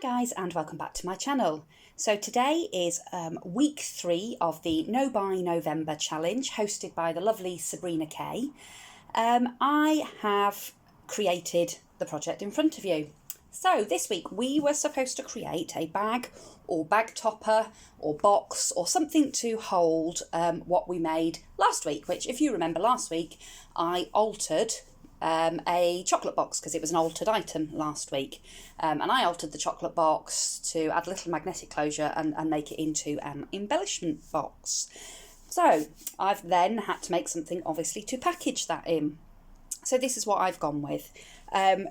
Hi guys, and welcome back to my channel. So today is week 3 of the No Buy November challenge hosted by the lovely Sabrina K. I have created the project in front of you. So this week we were supposed to create a bag or bag topper or box or something to hold what we made last week, which if you remember last week I altered a chocolate box because it was an altered item last week, and I altered the chocolate box to add a little magnetic closure and make it into an embellishment box. So I've then had to make something obviously to package that in. So this is what I've gone with.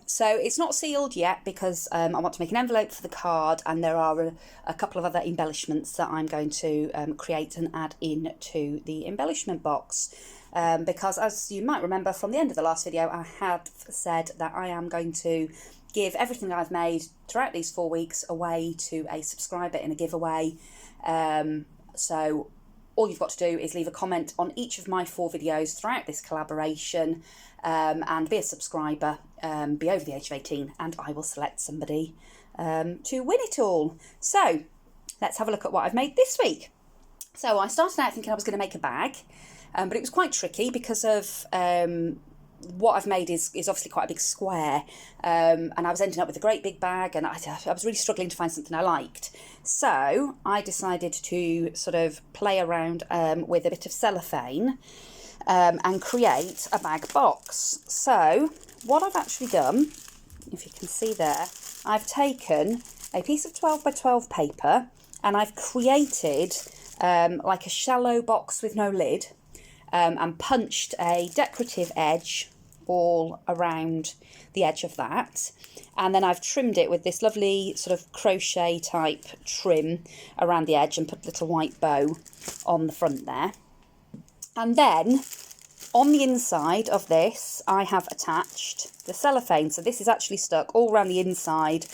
So it's not sealed yet because I want to make an envelope for the card, and there are a couple of other embellishments that I'm going to create and add in to the embellishment box. Because as you might remember from the end of the last video, I had said that I am going to give everything I've made throughout these 4 weeks away to a subscriber in a giveaway. So all you've got to do is leave a comment on each of my 4 videos throughout this collaboration, and be a subscriber, be over the age of 18, and I will select somebody to win it all. So let's have a look at what I've made this week. So I started out thinking I was going to make a bag, but it was quite tricky because of what I've made is obviously quite a big square, and I was ending up with a great big bag, and I was really struggling to find something I liked. So I decided to sort of play around with a bit of cellophane and create a bag box. So what I've actually done, if you can see there, I've taken a piece of 12 by 12 paper and I've created like a shallow box with no lid, and punched a decorative edge all around the edge of that, and then I've trimmed it with this lovely sort of crochet type trim around the edge and put a little white bow on the front there. And then on the inside of this I have attached the cellophane, so this is actually stuck all around the inside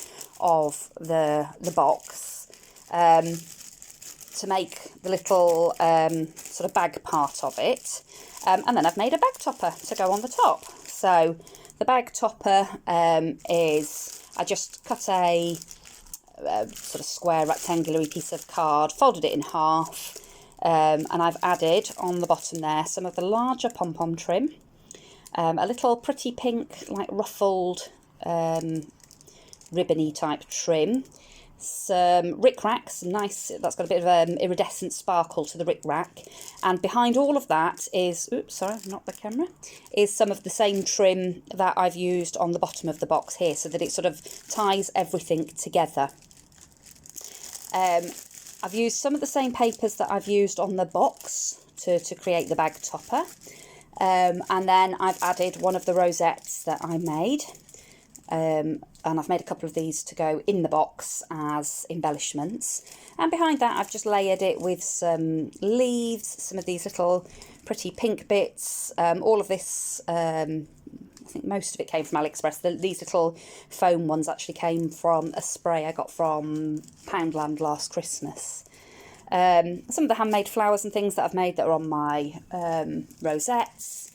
of the box to make the little sort of bag part of it, and then I've made a bag topper to go on the top. So the bag topper is, I just cut a sort of square rectangular piece of card, folded it in half, and I've added on the bottom there some of the larger pom-pom trim, a little pretty pink like ruffled ribbony type trim, some ric-racs, nice, that's got a bit of iridescent sparkle to the ric-rac, and behind all of that is, oops, sorry, not the camera, is some of the same trim that I've used on the bottom of the box here, so that it sort of ties everything together. I've used some of the same papers that I've used on the box to create the bag topper, and then I've added one of the rosettes that I made. And I've made a couple of these to go in the box as embellishments, and behind that I've just layered it with some leaves, some of these little pretty pink bits. All of this, I think most of it came from AliExpress. These little foam ones actually came from a spray I got from Poundland last Christmas. Some of the handmade flowers and things that I've made that are on my rosettes.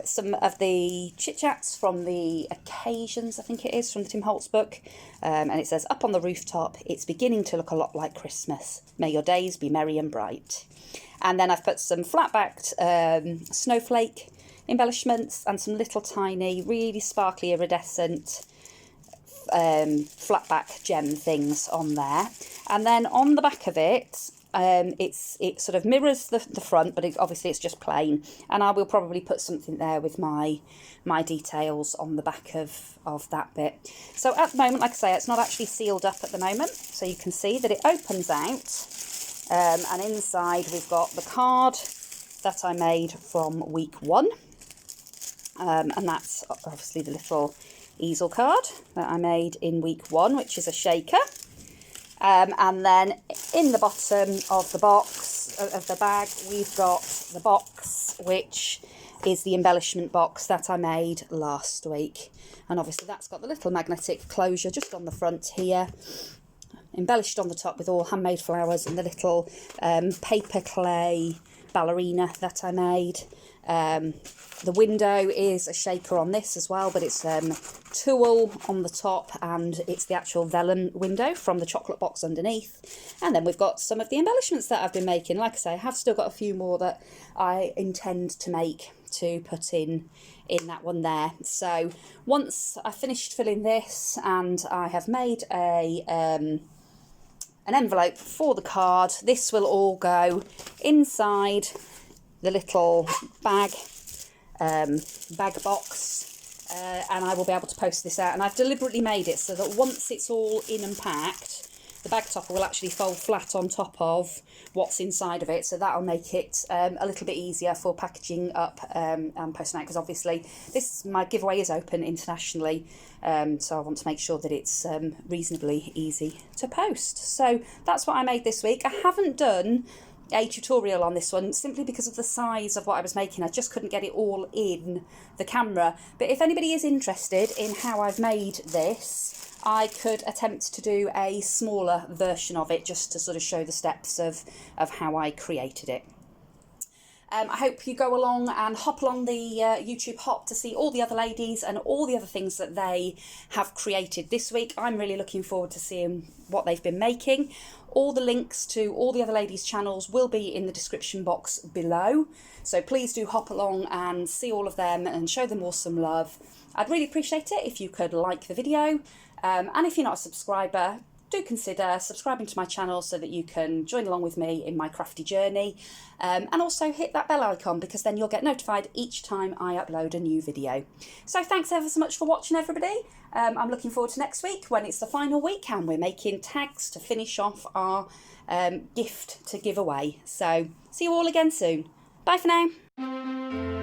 Some of the chit-chats from the Occasions, I think it is, from the Tim Holtz book, and it says, "Up on the rooftop, it's beginning to look a lot like Christmas. May your days be merry and bright." And then I've put some flat-backed snowflake embellishments and some little tiny, really sparkly, iridescent flat-back gem things on there. And then on the back of it, it sort of mirrors the front, but obviously it's just plain, and I will probably put something there with my details on the back of that bit. So at the moment, like I say, it's not actually sealed up at the moment, so you can see that it opens out, and inside we've got the card that I made from week 1, and that's obviously the little easel card that I made in week 1, which is a shaker. And then in the bottom of the box, of the bag, we've got the box, which is the embellishment box that I made last week. And obviously that's got the little magnetic closure just on the front here, embellished on the top with all handmade flowers and the little paper clay ballerina that I made. The window is a shaker on this as well, but it's tulle on the top, and it's the actual vellum window from the chocolate box underneath. And then we've got some of the embellishments that I've been making. Like I say, I have still got a few more that I intend to make to put in that one there. So once I finished filling this and I have made an envelope for the card, this will all go inside the little bag box, and I will be able to post this out. And I've deliberately made it so that once it's all in and packed, the bag topper will actually fold flat on top of what's inside of it, so that'll make it a little bit easier for packaging up and posting out, because obviously my giveaway is open internationally, so I want to make sure that it's reasonably easy to post. So that's what I made this week. I haven't done a tutorial on this one simply because of the size of what I was making. I just couldn't get it all in the camera, but if anybody is interested in how I've made this, I could attempt to do a smaller version of it just to sort of show the steps of how I created it. I hope you go along and hop along the YouTube hop to see all the other ladies and all the other things that they have created this week. I'm really looking forward to seeing what they've been making. All the links to all the other ladies' channels will be in the description box below. So please do hop along and see all of them and show them all some love. I'd really appreciate it if you could like the video. And if you're not a subscriber, do consider subscribing to my channel so that you can join along with me in my crafty journey. And also hit that bell icon, because then you'll get notified each time I upload a new video. So thanks ever so much for watching, everybody. I'm looking forward to next week when it's the final week and we're making tags to finish off our gift to give away. So see you all again soon. Bye for now.